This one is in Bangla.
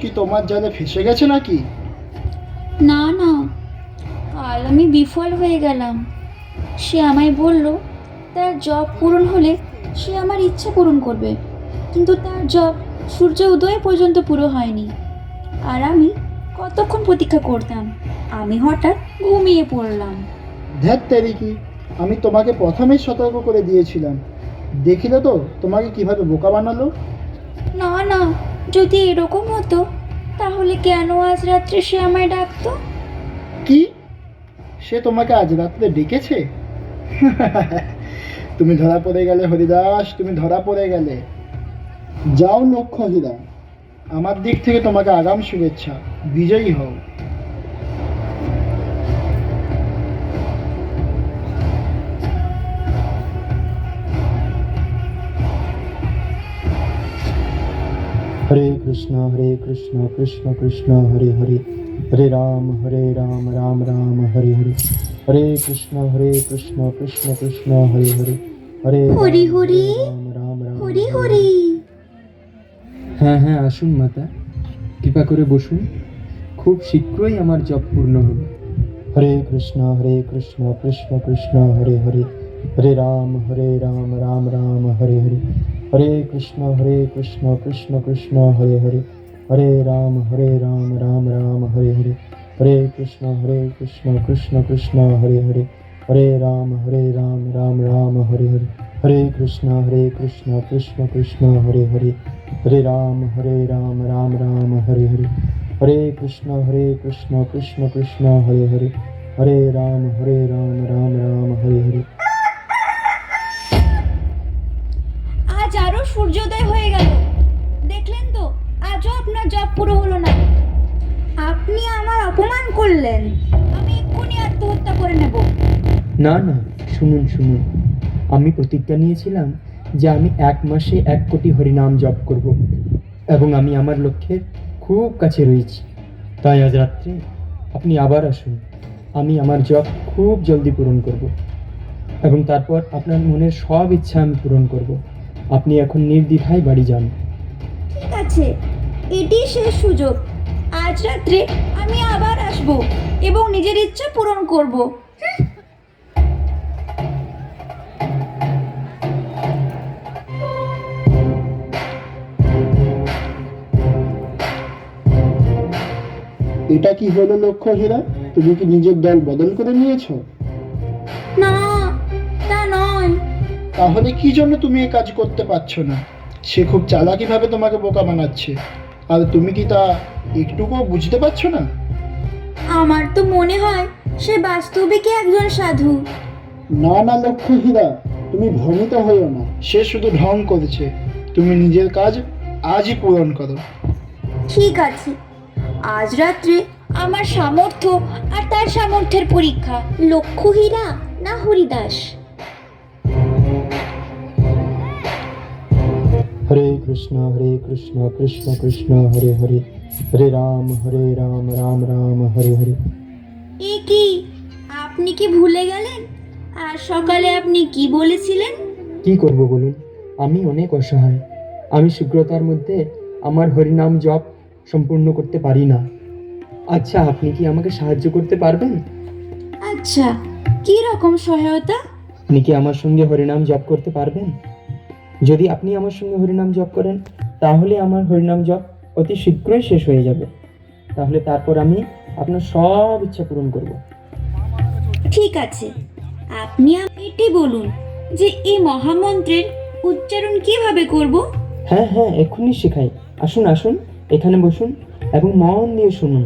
কি তোমার জালে ফেসে গেছে নাকি? না না, কাল আমি বিফল হয়ে গেলাম। সে আমায় বলল তার জব পূরণ হলে সে আমার ইচ্ছা পূরণ করবে, কিন্তু তার জব সূর্য উদয় পর্যন্ত পুরো হয়নি। আর আমি কতক্ষণ প্রতীক্ষা করতাম, আমি হঠাৎ ঘুমিয়ে পড়লাম। ধ্যাত তেরিকি, আমি তোমাকে প্রথমেই সতর্ক করে দিয়েছিলাম। দেখিলে তো তোমাকে কিভাবে বোকা বানালো। না না, যদি এরকম হতো তাহলে কেন আজ রাত্রে সে আমায় ডাকতো? কি? সে তোমাকে আজ রাত্রে ডেকেছে? তুমি ধরা পড়ে গেলে হরিদাস, তুমি ধরা পড়ে গেলে। যাও লক্ষ্যহীরা, আমার দিক থেকে তোমাকে আগাম শুভেচ্ছা। বিজয়ী হও। हरे कृष्णा कृष्ण कृष्ण हरे हरे, हरे राम राम राम हरे हरे, हरे कृष्ण कृष्ण कृष्ण हरे हरे, हरे হরি হরি राम राम হরি হরি। হ্যাঁ হ্যাঁ, আসুন মাতা, কৃপা করে বসুন। খুব শীঘ্রই আমার জব পূর্ণ হবে। हरे कृष्ण कृष्ण कृष्ण हरे हरे, हरे राम राम राम हरे हरे, हरे कृष्ण कृष्ण कृष्ण हरे हरे, हरे राम राम राम हरे हरे, हरे कृष्ण कृष्ण कृष्ण हरे हरे, हरे राम राम राम हरे हरे, हरे कृष्ण कृष्ण कृष्ण हरे हरे, हरे राम राम राम हरे हरे, हरे कृष्ण कृष्ण कृष्ण हरे हरे, हरे राम राम राम हरे हरे। আজ আরো সূর্যোদয় হয়ে গেল, দেখলেন তো? আজও আপনার জব পুরো হলো না। আপনি আমার অপমান করলেন, আমি এক্ষুনি আত্মহত্যা করে নেব। না না, শুনুন শুনুন, আমি প্রতিজ্ঞা নিয়েছিলাম যে আমি 1 মাসে 1 কোটি হরিনাম জপ করব, এবং আমি আমার লক্ষ্যের খুব কাছে রয়েছি। তাই আজ রাত্রে আপনি আবার আসুন, আমি আমার জব খুব জলদি পূরণ করব, এবং তারপর আপনার মনের সব ইচ্ছা আমি পূরণ করব। আপনি এখন নির্দ্বিধায় বাড়ি যান। ঠিক আছে, এটি শেষ সুযোগ। আজ রাত্রে আমি আবার আসব এবং নিজের ইচ্ছা পূরণ করব। এটা কি হলো লক্ষ্যহীরা? তুমি কি নিজের দল বদল করে নিয়েছো? না, তা নয়। তাহলে কি জন্য তুমি এই কাজ করতে পারছো না? সে খুব চালাকিভাবে তোমাকে বোকা বানাচ্ছে, আর তুমি কি তা একটুকুও বুঝতে পারছো না? আমার তো মনে হয় সে বাস্তবিকই একজন সাধু। না না লক্ষ্যহীরা, তুমি ভ্রমিত হইও না। সে শুধু ঢং করেছে। তুমি নিজের কাজ আজই পূরণ করো। ঠিক আছে, আজ রাত্রে আমার সামর্থ্য আর তার সামর্থ্যের পরীক্ষা। লক্ষ্যহীরা না হরিদাস? हरे कृष्ण कृष्ण कृष्ण हरे हरे, हरे राम राम राम हरे हरे। এ কি, আপনি কি ভুলে গেলেন? আর সকালে আপনি কি বলেছিলেন? কি করব বলুন, আমি অনেক অসহায়। আমি শীঘ্রতার মধ্যে আমার হরিনাম জপ সম্পূর্ণ করতে পারি না। আচ্ছা, আপনি কি আমাকে সাহায্য করতে পারবেন? আচ্ছা, কি রকম সহায়তা? আপনি কি আমার সঙ্গে হরিনাম জপ করতে পারবেন? যদি আপনি আমার সঙ্গে হরিনাম জপ করেন, তাহলে আমার হরিনাম জপ অতি শীঘ্রই শেষ হয়ে যাবে। তাহলে তারপর আমি আপনার সব ইচ্ছা পূরণ করব। ঠিক আছে, আপনি এটি বলুন যে এই মহামন্ত্রের উচ্চারণ কিভাবে করব? হ্যাঁ হ্যাঁ, এক্ষুনি শেখাই। আসুন আসুন, এখানে বসুন এবং মন দিয়ে শুনুন।